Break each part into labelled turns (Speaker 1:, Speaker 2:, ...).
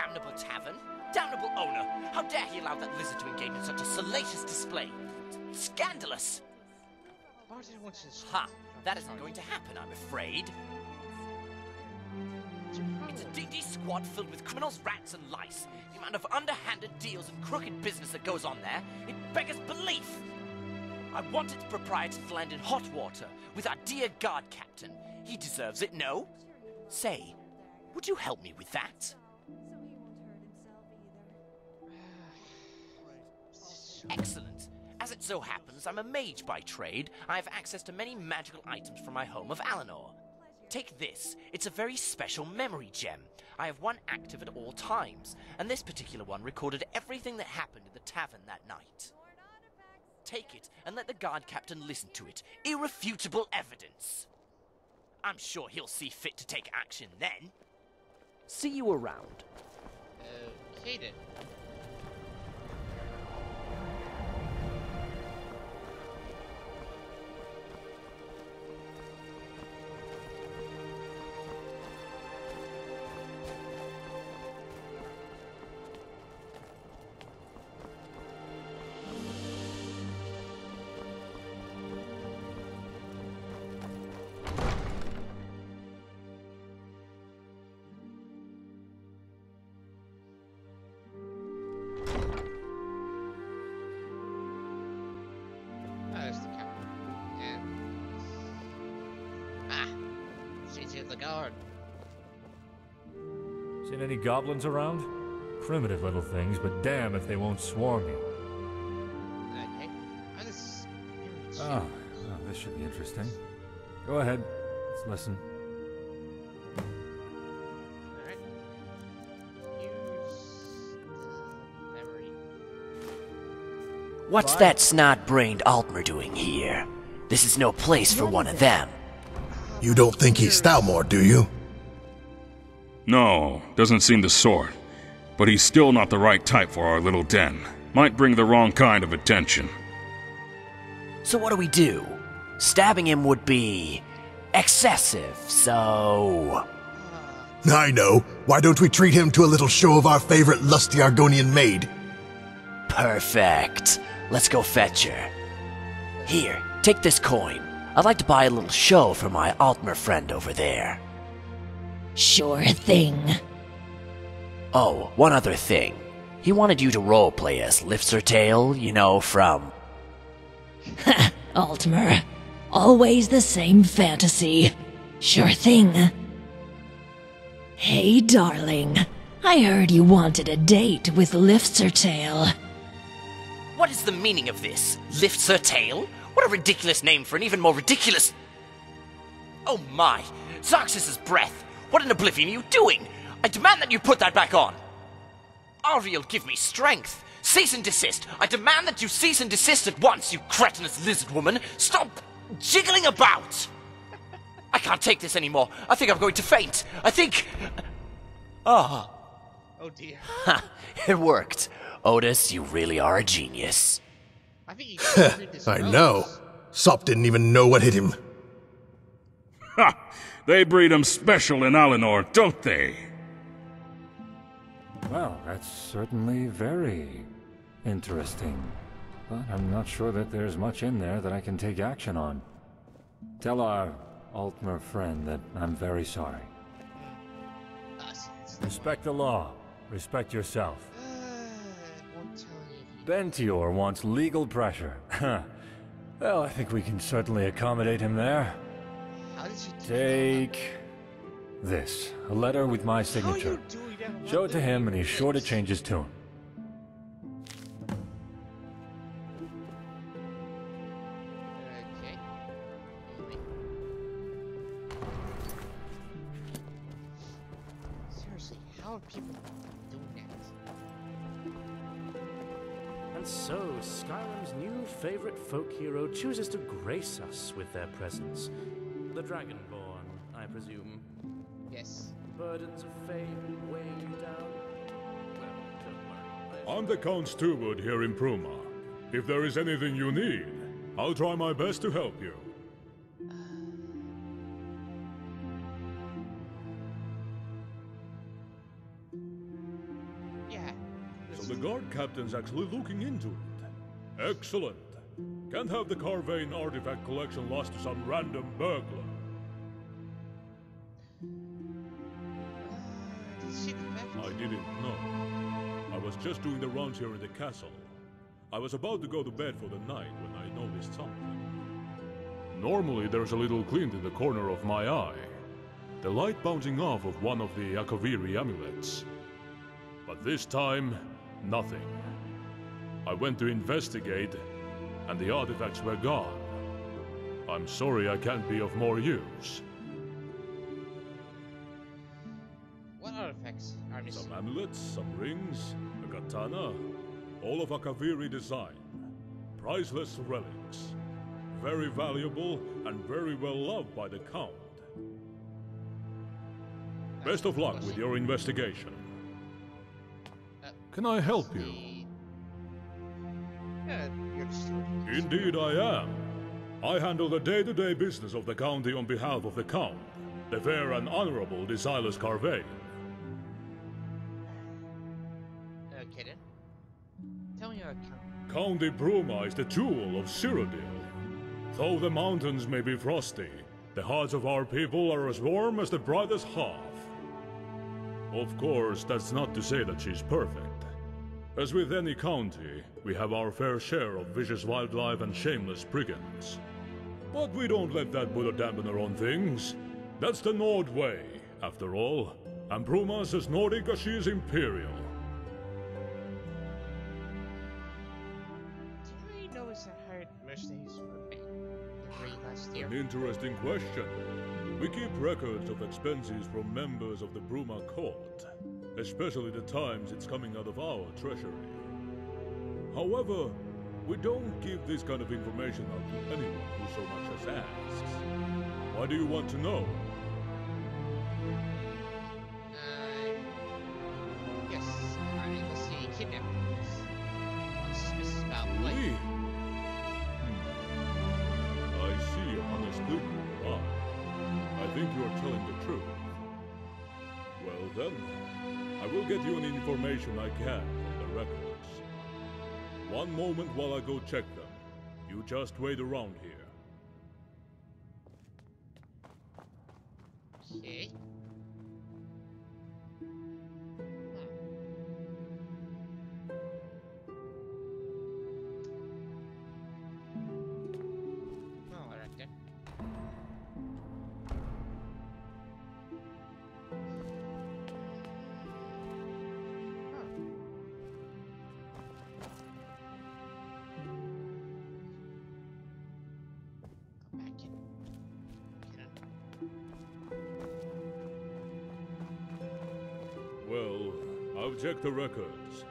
Speaker 1: Damnable tavern! Damnable owner! How dare he allow that lizard to engage in such a salacious display? Scandalous! Ha! That isn't going to happen, I'm afraid. It's a dingy squad filled with criminals, rats, and lice. The amount of underhanded deals and crooked business that goes on there, it beggars belief! I want its proprietor to land in hot water with our dear guard captain. He deserves it, no? Say, would you help me with that? Excellent. As it so happens, I'm a mage by trade. I have access to many magical items from my home of Alinor. Take this. It's a very special memory gem. I have one active at all times, and this particular one recorded everything that happened at the tavern that night. Take it, and let the guard captain listen to it. Irrefutable evidence. I'm sure he'll see fit to take action then. See you around.
Speaker 2: Okay then. The guard.
Speaker 3: Seen any goblins around? Primitive little things, but damn if they won't swarm you.
Speaker 2: Okay.
Speaker 3: Oh, this should be interesting. Go ahead. Let's listen.
Speaker 2: Alright. Use the memory.
Speaker 1: What's that snot-brained Altmer doing here? This is no place for one of them.
Speaker 4: You don't think he's Stalmore, do you?
Speaker 5: No, doesn't seem the sort. But he's still not the right type for our little den. Might bring the wrong kind of attention.
Speaker 1: So what do we do? Stabbing him would be excessive, so...
Speaker 4: I know. Why don't we treat him to a little show of our favorite lusty Argonian maid?
Speaker 1: Perfect. Let's go fetch her. Here, take this coin. I'd like to buy a little show for my Altmer friend over there.
Speaker 6: Sure thing.
Speaker 1: Oh, one other thing. He wanted you to roleplay as Lifsertail, you know, from...
Speaker 6: Ha! Altmer. Always the same fantasy. Sure thing. Hey, darling. I heard you wanted a date with Lifsertail.
Speaker 1: What is the meaning of this? Lifsertail? What a ridiculous name for an even more ridiculous... Oh my! Zarxus's breath! What in oblivion are you doing? I demand that you put that back on! Ariel, give me strength! Cease and desist! I demand that you cease and desist at once, you cretinous lizard woman! Stop jiggling about! I can't take this anymore. I think I'm going to faint. I think... Ah.
Speaker 2: Oh dear.
Speaker 1: Ha! It worked. Otis, you really are a genius.
Speaker 2: I think he should this
Speaker 4: I know. Sop didn't even know what hit him.
Speaker 5: Ha! They breed 'em special in Alinor, don't they?
Speaker 3: Well, that's certainly very interesting. But I'm not sure that there's much in there that I can take action on. Tell our Altmer friend that I'm very sorry. Respect the law. Respect yourself.
Speaker 2: Won't tell you.
Speaker 3: Bentior wants legal pressure. Well, I think we can certainly accommodate him there.
Speaker 2: How did you do
Speaker 3: Take this. A letter with my
Speaker 2: that? How are
Speaker 3: signature.
Speaker 2: you doing that?
Speaker 3: Show it to him and he's sure to change his tune.
Speaker 2: Okay. Seriously, how are people doing that?
Speaker 7: And so, Skyrim's new favorite folk hero chooses to grace us with their presence. The Dragonborn, I presume.
Speaker 2: Yes.
Speaker 7: Burdens of fame weighing you down? Well, don't worry.
Speaker 8: I'm the Count Steward here in Bruma. If there is anything you need, I'll try my best to help you. the guard captain's actually looking into it. Excellent. Can't have the Carvane artifact collection lost to some random burglar.
Speaker 2: Did you see the map?
Speaker 8: I didn't know. I was just doing the rounds here in the castle. I was about to go to bed for the night when I noticed something. Normally there's a little glint in the corner of my eye. The light bouncing off of one of the Akaviri amulets. But this time, nothing. I went to investigate, and the artifacts were gone. I'm sorry I can't be of more use.
Speaker 2: What artifacts are missing?
Speaker 8: Some amulets, some rings, a katana, all of Akaviri design. Priceless relics. Very valuable and very well loved by the Count. Best of luck with your investigation. Can I help you?
Speaker 2: Yeah, you're the steward.
Speaker 8: Indeed I am. I handle the day-to-day business of the county on behalf of the Count, the fair and honorable Desireless Carvane.
Speaker 2: Okay then. Tell me your account.
Speaker 8: County Bruma is the jewel of Cyrodiil. Though the mountains may be frosty, the hearts of our people are as warm as the brightest hearth. Of course, that's not to say that she's perfect. As with any county, we have our fair share of vicious wildlife and shameless brigands. But we don't let that put a dampener on things. That's the Nord way, after all, and Bruma's as Nordic as she is imperial.
Speaker 2: Did you notice I hired mercenaries for the raid last year?
Speaker 8: An interesting question. We keep records of expenses from members of the Bruma court, especially the times it's coming out of our treasury. However, we don't give this kind of information out to anyone who so much as asks. Why do you want to know?
Speaker 2: Yes, I investigate kidnappings. On suspicious foul play.
Speaker 8: Really? I see an honest look in your eye. I think you are telling the truth. Well then, I will get you any information I can from the records. One moment while I go check them. You just wait around here.
Speaker 2: Okay. Oh, alright then. Back in.
Speaker 8: Well, I've checked the records.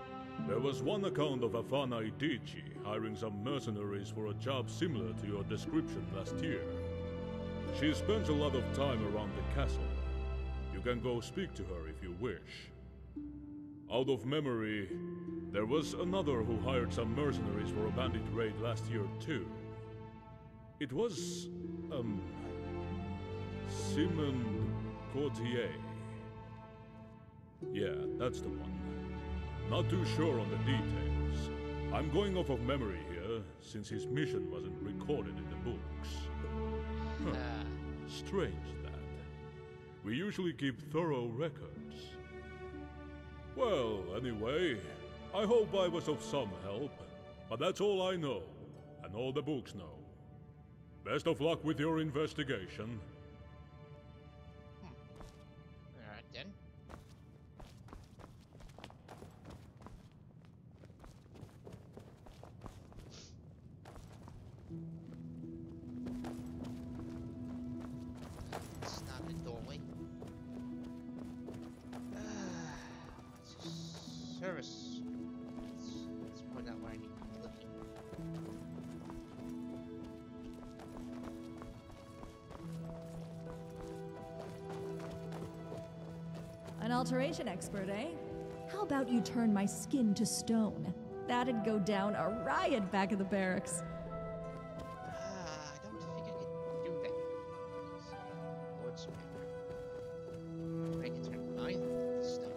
Speaker 8: There was one account of Afana Idichi hiring some mercenaries for a job similar to your description last year. She spends a lot of time around the castle. You can go speak to her if you wish. Out of memory, there was another who hired some mercenaries for a bandit raid last year too. It was, Simon Courtier. Yeah, that's the one. Not too sure on the details. I'm going off of memory here, since his mission wasn't recorded in the books. Huh. Strange that. We usually keep thorough records. Well, anyway, I hope I was of some help. But that's all I know, and all the books know. Best of luck with your investigation.
Speaker 2: Alright then. It's not the doorway. Service. Let's point out where I need to be looking.
Speaker 9: An alteration expert, eh? How about you turn my skin to stone? That'd go down a riot back at the barracks.
Speaker 2: I don't think I can do that. Lord's Paper. I can turn mine to stone.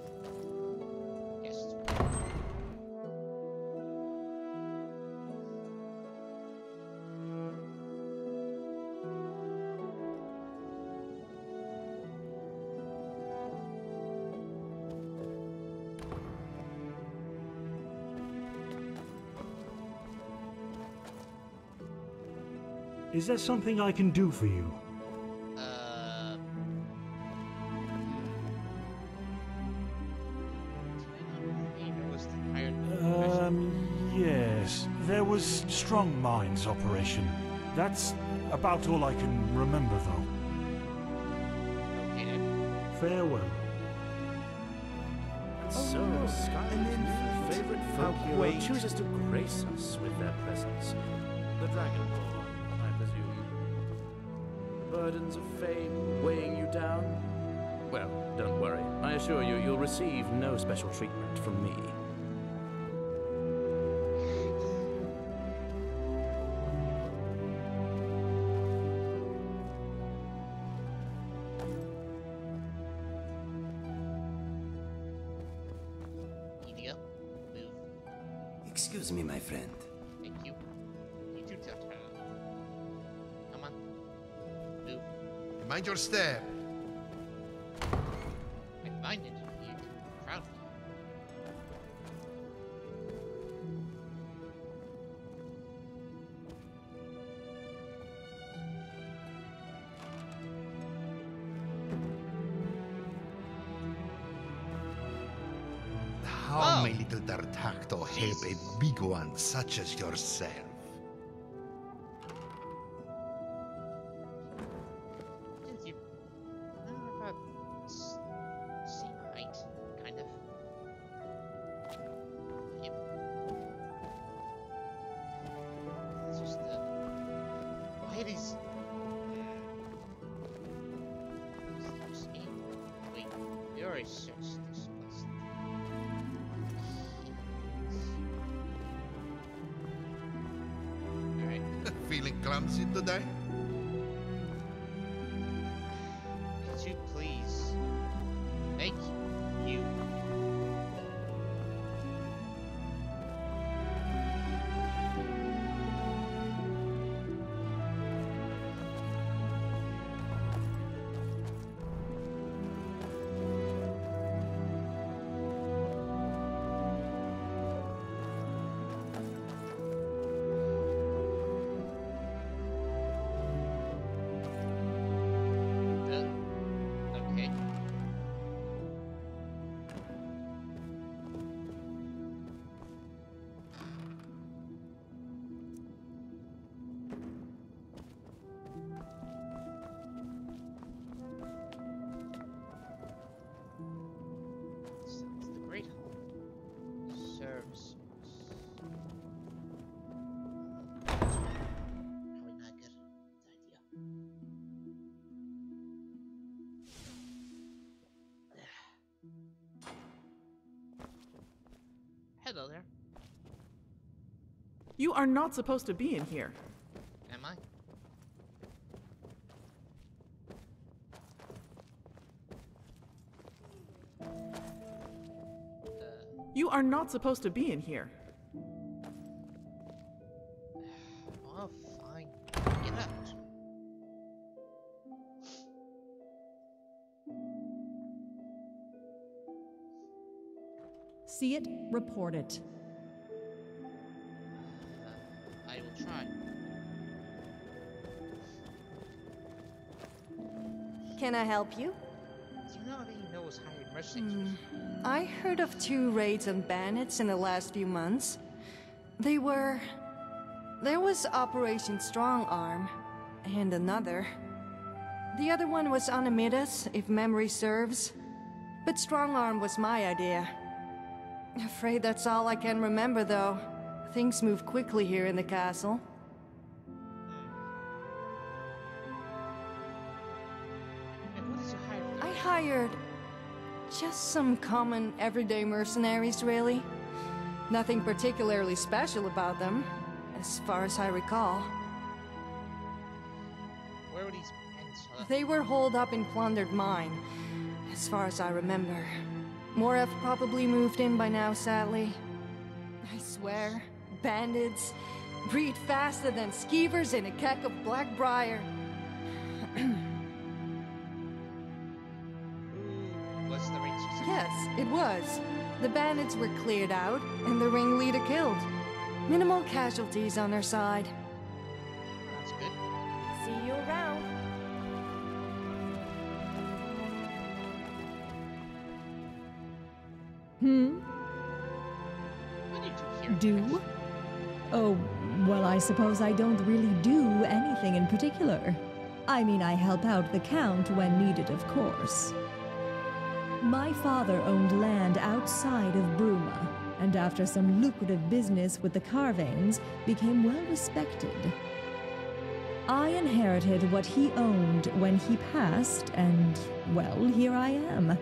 Speaker 2: Yes.
Speaker 7: Is there something I can do for you? Yes. There was Strong Minds operation. That's about all I can remember, though.
Speaker 2: Okay, then.
Speaker 7: Farewell. So, Skyrim's new favorite folk hero chooses to grace us with their presence. The Dragonborn, I presume. Burdens of fame weighing you down? Well, don't worry. I assure you, you'll receive no special treatment from me.
Speaker 2: Idiot. Move.
Speaker 10: Excuse me, my friend.
Speaker 2: Thank you. You too, Tata. Come on. Move.
Speaker 11: Mind your step.
Speaker 2: I find it. You proud.
Speaker 11: How may little D'Artacto help a big one such as yourself?
Speaker 2: Didn't you? About same height, kind of. Yep. It's just why are these? Wait, there are such disgusting. Alright.
Speaker 11: Feeling clumsy today?
Speaker 2: Could you please? Thank you. Okay. Sounds the great hall. Serves. Probably not good idea. Hello there.
Speaker 12: You are not supposed to be in here.
Speaker 2: Am I?
Speaker 12: You are not supposed to be in here.
Speaker 2: Oh, fine. Get out.
Speaker 9: See it, report it.
Speaker 2: I will try.
Speaker 13: Can I help you?
Speaker 2: Do you know that he knows hired mercenaries?
Speaker 13: I heard of 2 raids on bandits in the last few months. There was Operation Strong Arm, and another. The other one was on Amidas, if memory serves. But Strong Arm was my idea. Afraid that's all I can remember, though. Things move quickly here in the castle.
Speaker 2: And who did you hire for
Speaker 13: I
Speaker 2: this?
Speaker 13: hired just some common, everyday mercenaries, really. Nothing particularly special about them, as far as I recall.
Speaker 2: Where were these men?
Speaker 13: They were holed up in plundered mine, as far as I remember. More have probably moved in by now, sadly. I swear, bandits breed faster than skeevers in a keck of Blackbriar.
Speaker 2: Was the raid successful?
Speaker 13: Yes, it was. The bandits were cleared out, and the ringleader killed. Minimal casualties on their side.
Speaker 2: That's good.
Speaker 9: Hmm?
Speaker 2: What did you hear?
Speaker 9: Do? Oh, well, I suppose I don't really do anything in particular. I mean, I help out the Count when needed, of course. My father owned land outside of Bruma, and after some lucrative business with the Carvanes, became well respected. I inherited what he owned when he passed, and, well, here I am.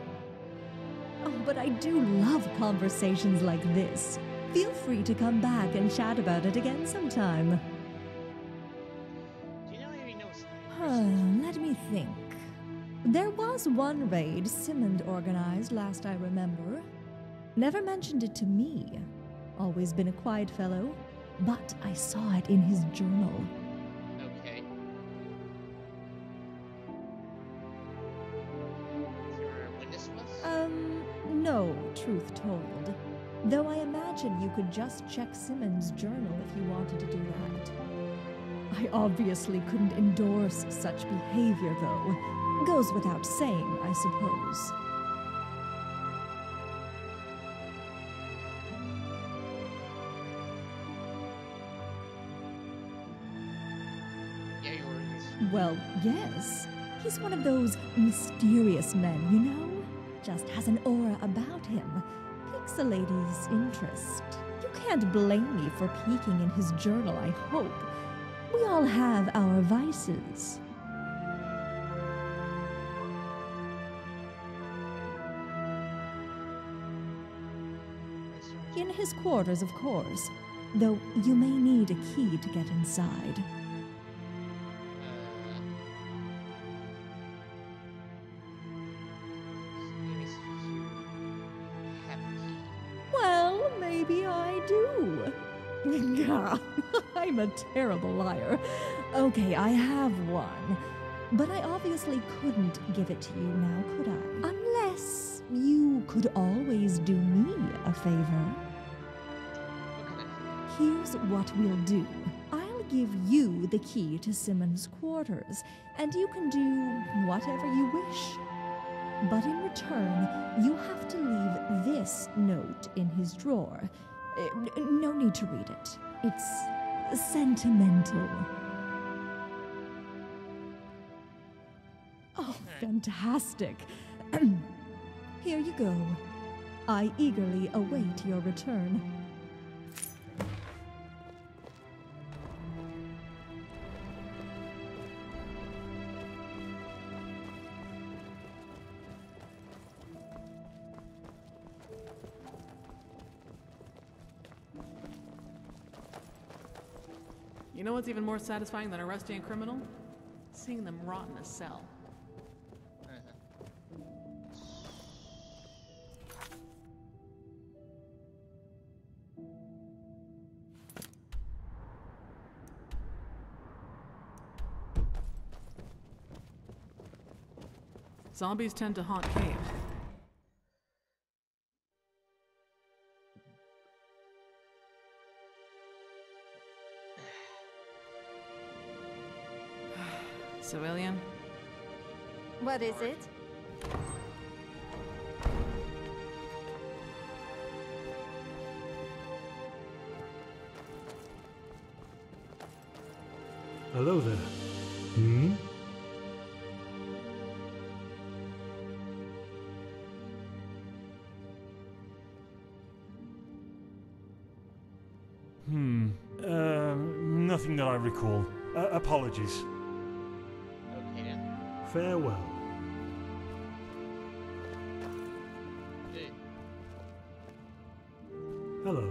Speaker 9: Oh, but I do love conversations like this. Feel free to come back and chat about it again sometime.
Speaker 2: Do you know if he knows?
Speaker 9: Let me think. There was one raid Simmond organized last I remember. Never mentioned it to me. Always been a quiet fellow, but I saw it in his journal.
Speaker 2: Okay. Is there a witness list?
Speaker 9: No, truth told. Though I imagine you could just check Simmons' journal if you wanted to do that. I obviously couldn't endorse such behavior, though. Goes without saying, I suppose.
Speaker 2: Yeah, you were in this.
Speaker 9: Well, yes. He's one of those mysterious men, you know? Just has an aura about him. Piques a lady's interest. You can't blame me for peeking in his journal, I hope. We all have our vices. In his quarters, of course. Though you may need a key to get inside. Well, maybe I do. Gah, I'm a terrible liar. Okay, I have one. But I obviously couldn't give it to you now, could I? Unless you could always do me a favor. Here's what we'll do. I'll give you the key to Simmons' quarters, and you can do whatever you wish. But in return, you have to leave this note in his drawer. No need to read it. It's sentimental. Oh, fantastic. Here you go. I eagerly await your return.
Speaker 12: You know what's even more satisfying than arresting a criminal? Seeing them rot in a cell. Zombies tend to haunt caves. Civilian?
Speaker 13: What is it?
Speaker 8: Hello there. Hmm?
Speaker 14: Nothing that I recall. Apologies.
Speaker 2: Okay then.
Speaker 8: Farewell.
Speaker 2: Hey.
Speaker 8: Hello.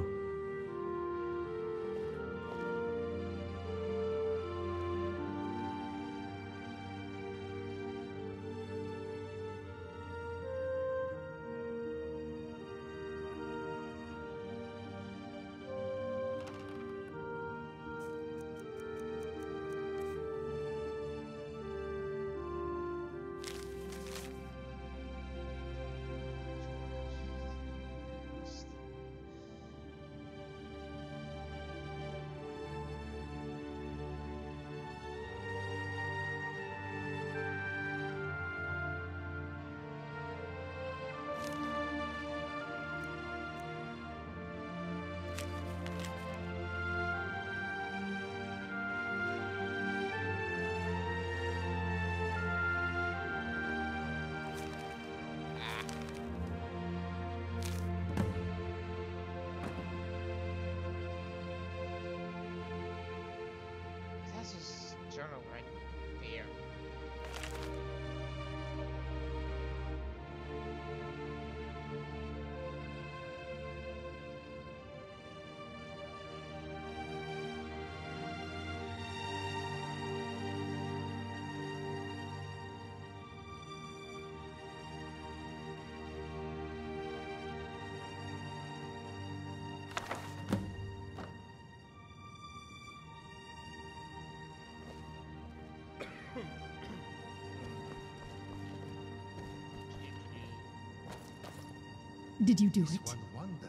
Speaker 9: Did you do it?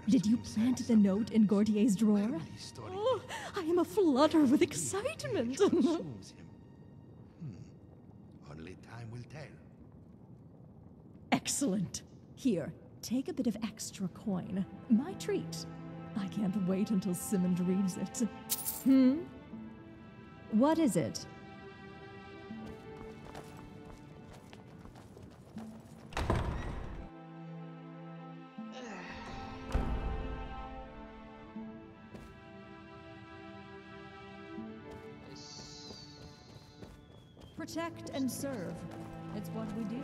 Speaker 9: Did you plant the note in Gautier's drawer? Oh, I am aflutter with excitement.
Speaker 11: Only time will tell.
Speaker 9: Excellent. Here, take a bit of extra coin. My treat. I can't wait until Simmond reads it. What is it? Protect and serve. It's what we do.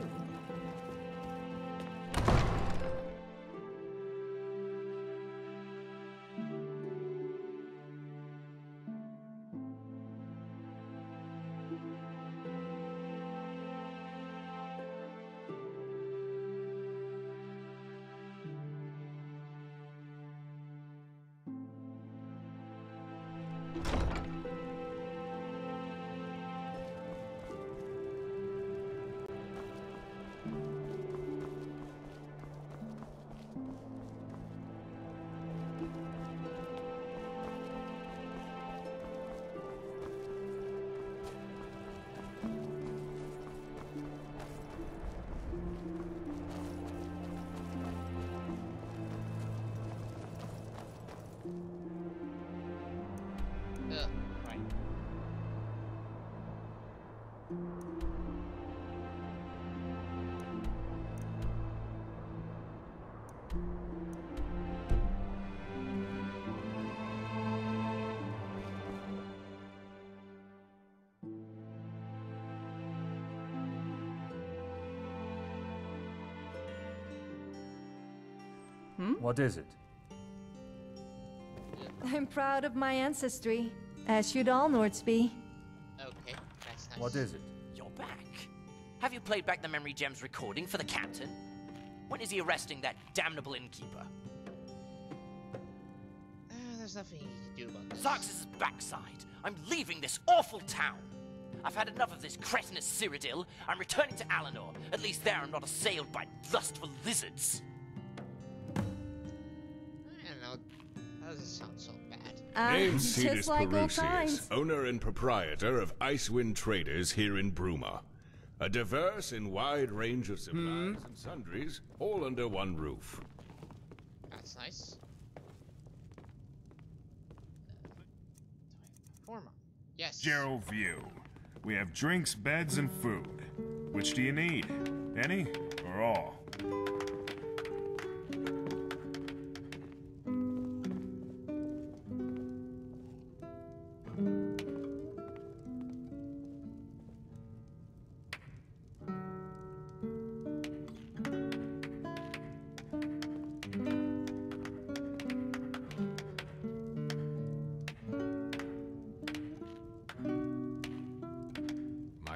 Speaker 2: Right.
Speaker 3: What is it?
Speaker 13: I'm proud of my ancestry, as should all Nords be.
Speaker 2: Okay, that's nice.
Speaker 3: What is it?
Speaker 1: You're back. Have you played back the Memory Gem's recording for the captain? When is he arresting that damnable innkeeper?
Speaker 2: There's nothing you can do about this.
Speaker 1: Zarx's backside. I'm leaving this awful town. I've had enough of this cretinous Cyrodiil. I'm returning to Alinor. At least there I'm not assailed by lustful lizards.
Speaker 2: I don't know. That doesn't sound so bad.
Speaker 15: Name's Cetus
Speaker 13: just like old times.
Speaker 15: Perusius, owner and proprietor of Icewind Traders here in Bruma. A diverse and wide range of supplies and sundries, all under one roof.
Speaker 2: That's nice. Forma. Yes.
Speaker 16: Gerald View. We have drinks, beds, and food. Which do you need? Any or all?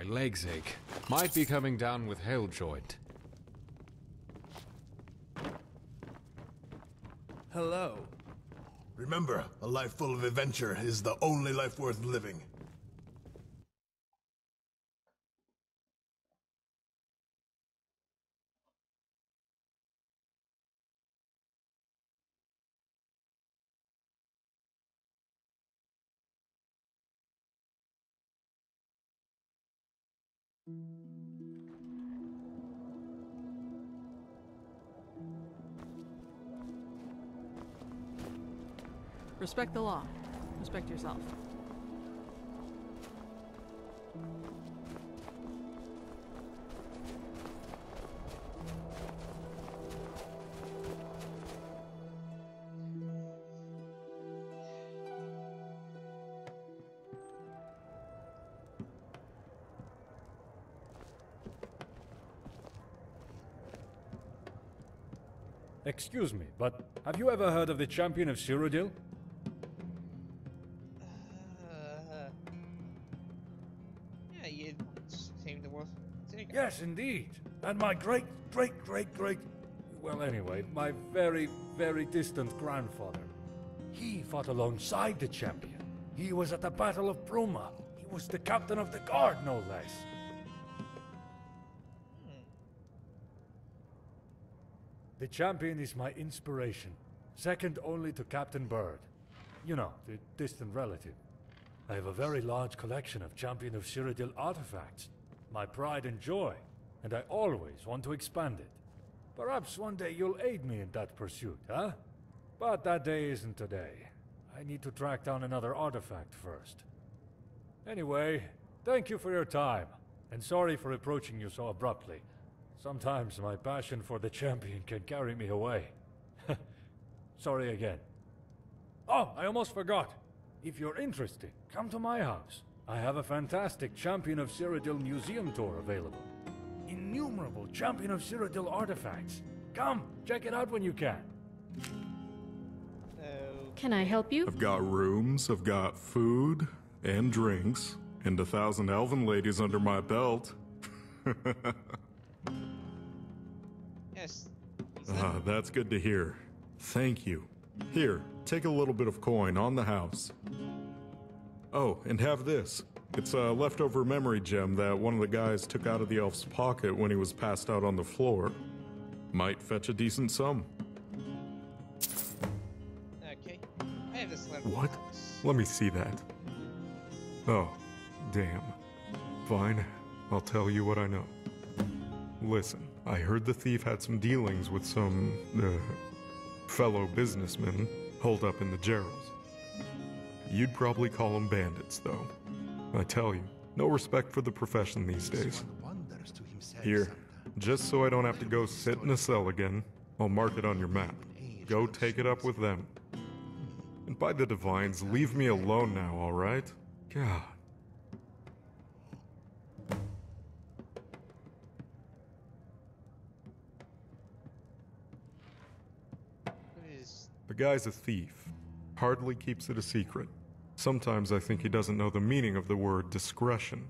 Speaker 17: Legs ache. Might be coming down with hell joint.
Speaker 18: Hello.
Speaker 4: Remember, a life full of adventure is the only life worth living.
Speaker 12: Respect the law. Respect yourself.
Speaker 14: Excuse me, but have you ever heard of the champion of Cyrodiil?
Speaker 2: Yeah, you saved the world.
Speaker 14: Yes, indeed. And my great... Well, anyway, my very distant grandfather. He fought alongside the champion. He was at the Battle of Bruma. He was the captain of the guard, no less. The champion is my inspiration, second only to Captain Bird. You know, the distant relative. I have a very large collection of Champion of Cyrodiil artifacts, my pride and joy, and I always want to expand it. Perhaps one day you'll aid me in that pursuit, huh? But that day isn't today. I need to track down another artifact first. Anyway, thank you for your time, and sorry for approaching you so abruptly. Sometimes my passion for the champion can carry me away. Sorry again. Oh, I almost forgot. If you're interested, come to my house. I have a fantastic Champion of Cyrodiil museum tour available. Innumerable Champion of Cyrodiil artifacts. Come, check it out when you can.
Speaker 18: Can I help you?
Speaker 19: I've got rooms, I've got food and drinks, and 1,000 elven ladies under my belt.
Speaker 2: Yes.
Speaker 19: That's good to hear. Thank you. Here, take a little bit of coin on the house. Oh, and have this. It's a leftover memory gem that one of the guys took out of the elf's pocket when he was passed out on the floor. Might fetch a decent sum.
Speaker 2: Okay. I have this letter.
Speaker 19: What? Let me see that. Oh, damn. Fine, I'll tell you what I know. Listen, I heard the thief had some dealings with some, fellow businessmen holed up in the Gerals. You'd probably call them bandits, though. I tell you, no respect for the profession these days. Here, just so I don't have to go sit in a cell again, I'll mark it on your map. Go take it up with them. And by the divines, leave me alone now, alright? God. The guy's a thief. Hardly keeps it a secret. Sometimes I think he doesn't know the meaning of the word discretion.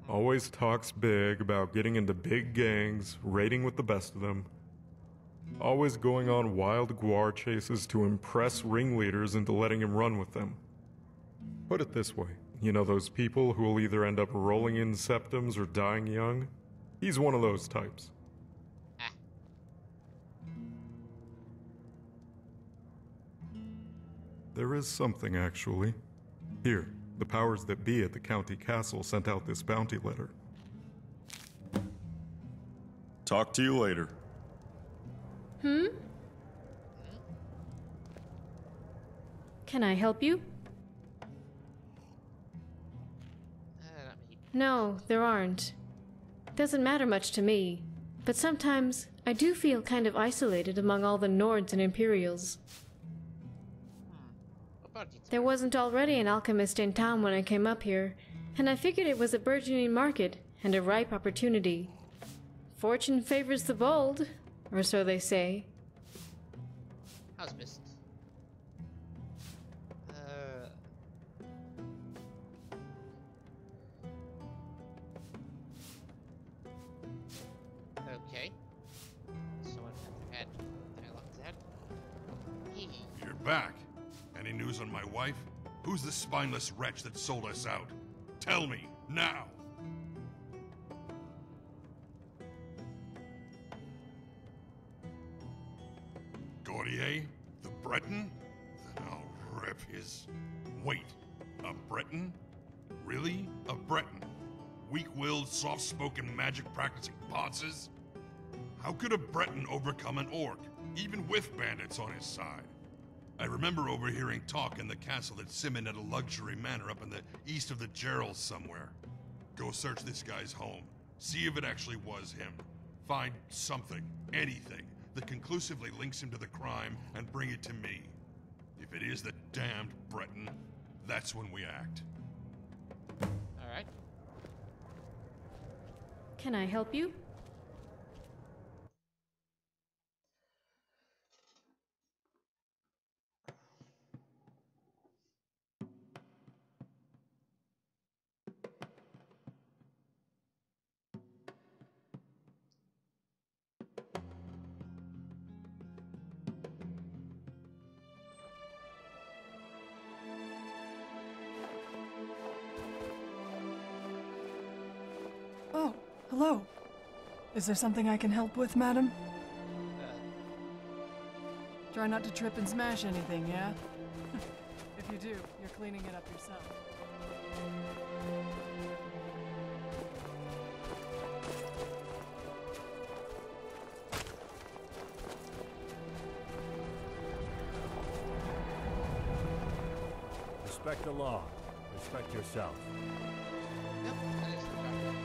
Speaker 19: Always talks big about getting into big gangs, raiding with the best of them. Always going on wild guar chases to impress ringleaders into letting him run with them. Put it this way, you know those people who will either end up rolling in septums or dying young? He's one of those types. There is something, actually. Here, the powers that be at the county castle sent out this bounty letter. Talk to you later.
Speaker 18: Can I help you? No, there aren't. Doesn't matter much to me, but sometimes I do feel kind of isolated among all the Nords and Imperials. There wasn't already an alchemist in town when I came up here, and I figured it was a burgeoning market and a ripe opportunity. Fortune favors the bold, or so they say.
Speaker 2: How's business? Okay. Someone had dialogue that.
Speaker 20: You're back. Any news on my wife? Who's the spineless wretch that sold us out? Tell me, now! Gautier? The Breton? Then I'll rip his... Wait, a Breton? Really? A Breton? Weak-willed, soft-spoken, magic-practicing bosses? How could a Breton overcome an orc, even with bandits on his side? I remember overhearing talk in the castle that Simon had a luxury manor up in the east of the Gerals somewhere. Go search this guy's home. See if it actually was him. Find something, anything, that conclusively links him to the crime and bring it to me. If it is the damned Breton, that's when we act.
Speaker 2: Alright.
Speaker 18: Can I help you?
Speaker 21: Oh, hello. Is there something I can help with, madam?
Speaker 12: Try not to trip and smash anything, yeah? If you do, you're cleaning it up yourself.
Speaker 3: Respect the law. Respect yourself.
Speaker 2: Yep, that is the chapter.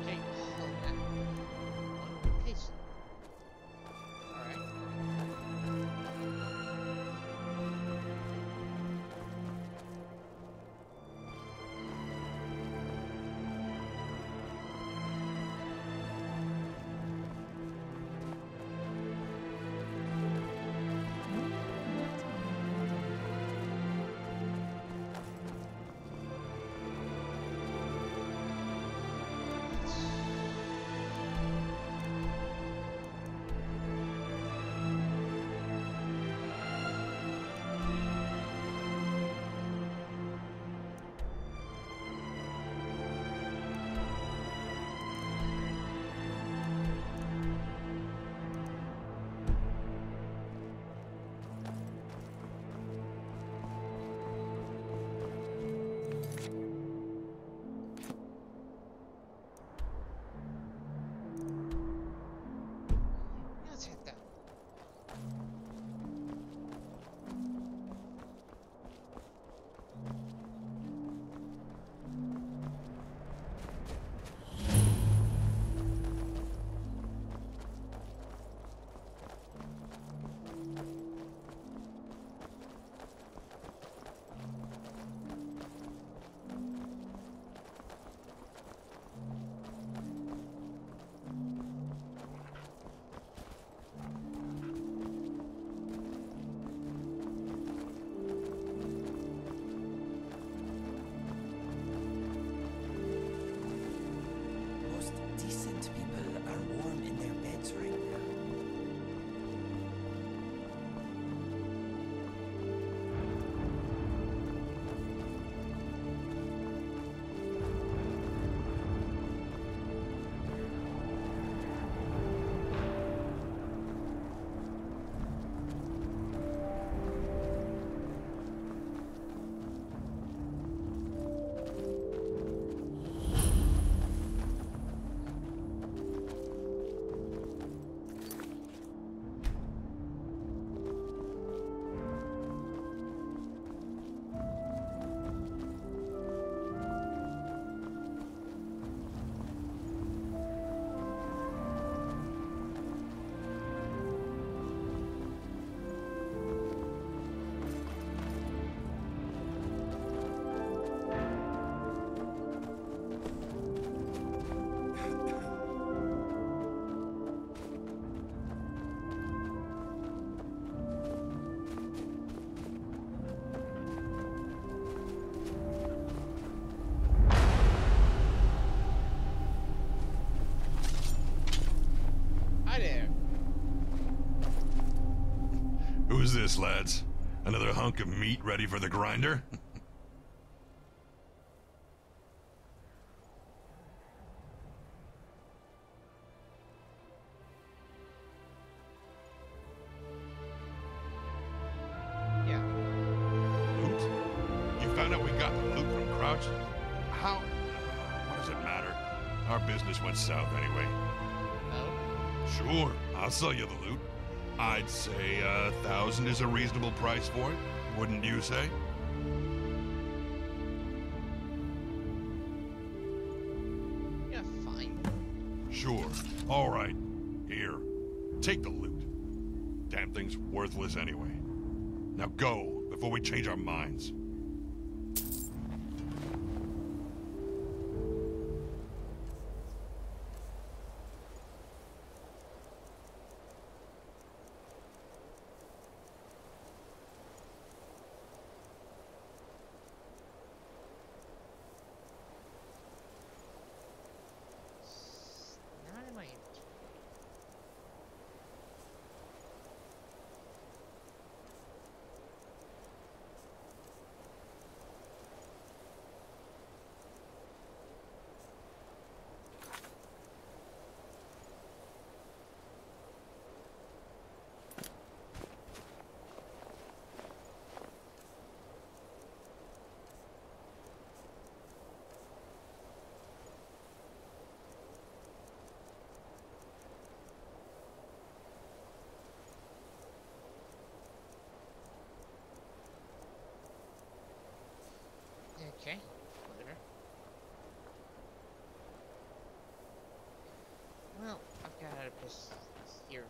Speaker 2: Okay, one more case. Alright. Let's hit that.
Speaker 10: Most decent people are warm in their beds right now. Hi there.
Speaker 20: Who's this, lads? Another hunk of meat ready for the grinder?
Speaker 2: Yeah.
Speaker 20: Loot? You found out we got the loot from Crouch? How? What does it matter? Our business went south anyway.
Speaker 2: Oh?
Speaker 20: Sure, I'll sell you the loot. I'd say 1,000 is a reasonable price for it. Wouldn't you say?
Speaker 2: Yeah, fine.
Speaker 20: Sure. All right. Here. Take the loot. Damn thing's worthless anyway. Now go, before we change our minds.
Speaker 2: Okay, whatever. Well, I've got out of this here.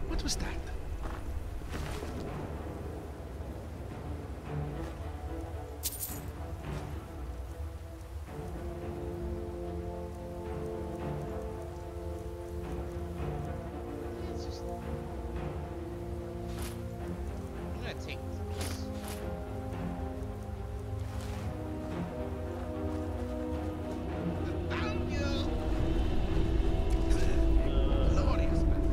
Speaker 11: What was that?
Speaker 2: I'm gonna take this.
Speaker 11: Glorious man.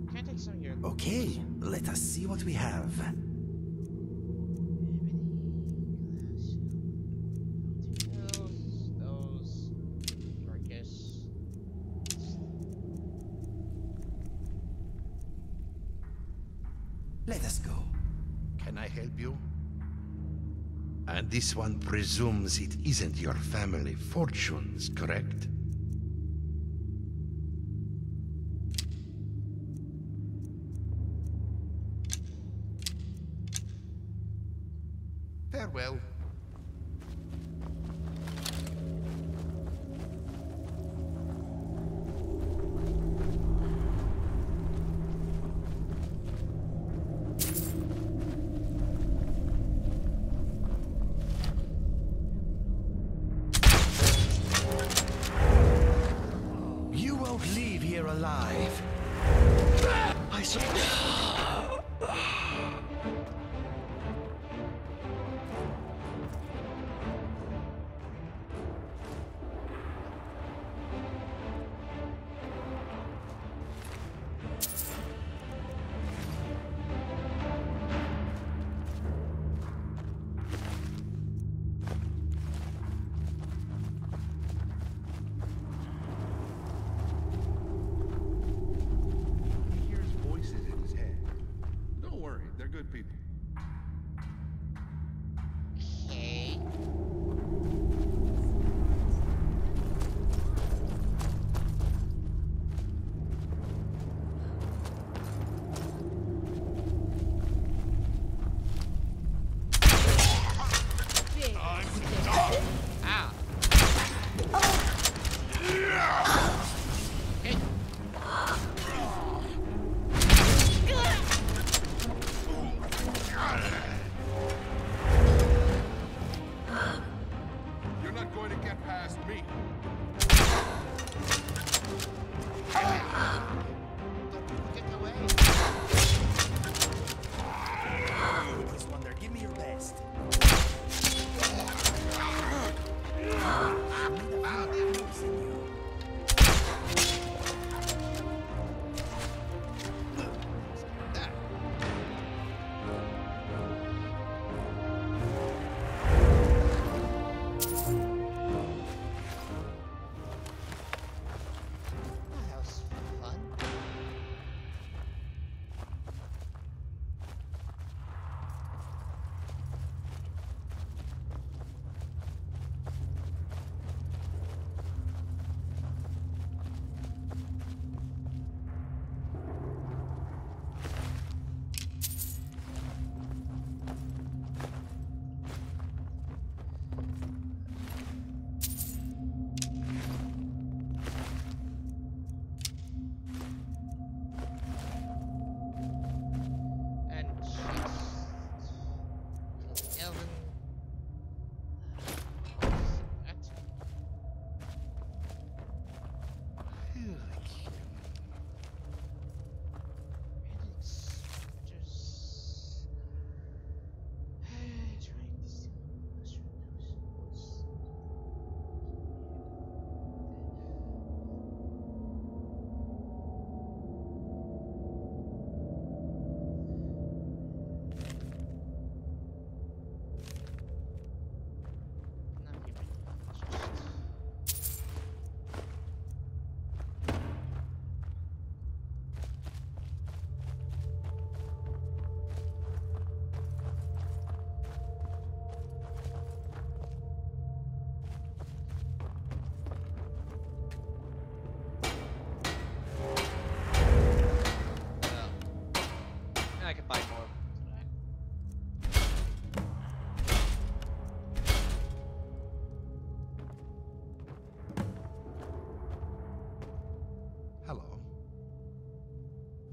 Speaker 2: Can I take some of your...
Speaker 10: Okay, let us see what we have.
Speaker 2: Those, carcass.
Speaker 10: Let us go.
Speaker 11: Can I help you? And this one presumes it isn't your family fortunes, correct? Farewell.
Speaker 10: You won't leave here alive. I suppose.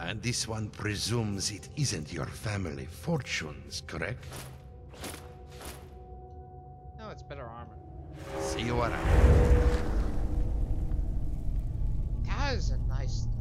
Speaker 11: And this one presumes it isn't your family fortunes, correct?
Speaker 2: No, it's better armor.
Speaker 11: See you around.
Speaker 2: That is a nice thing.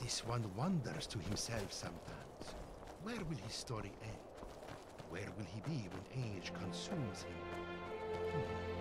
Speaker 11: This one wonders to himself sometimes. Where will his story end? Where will he be when age consumes him?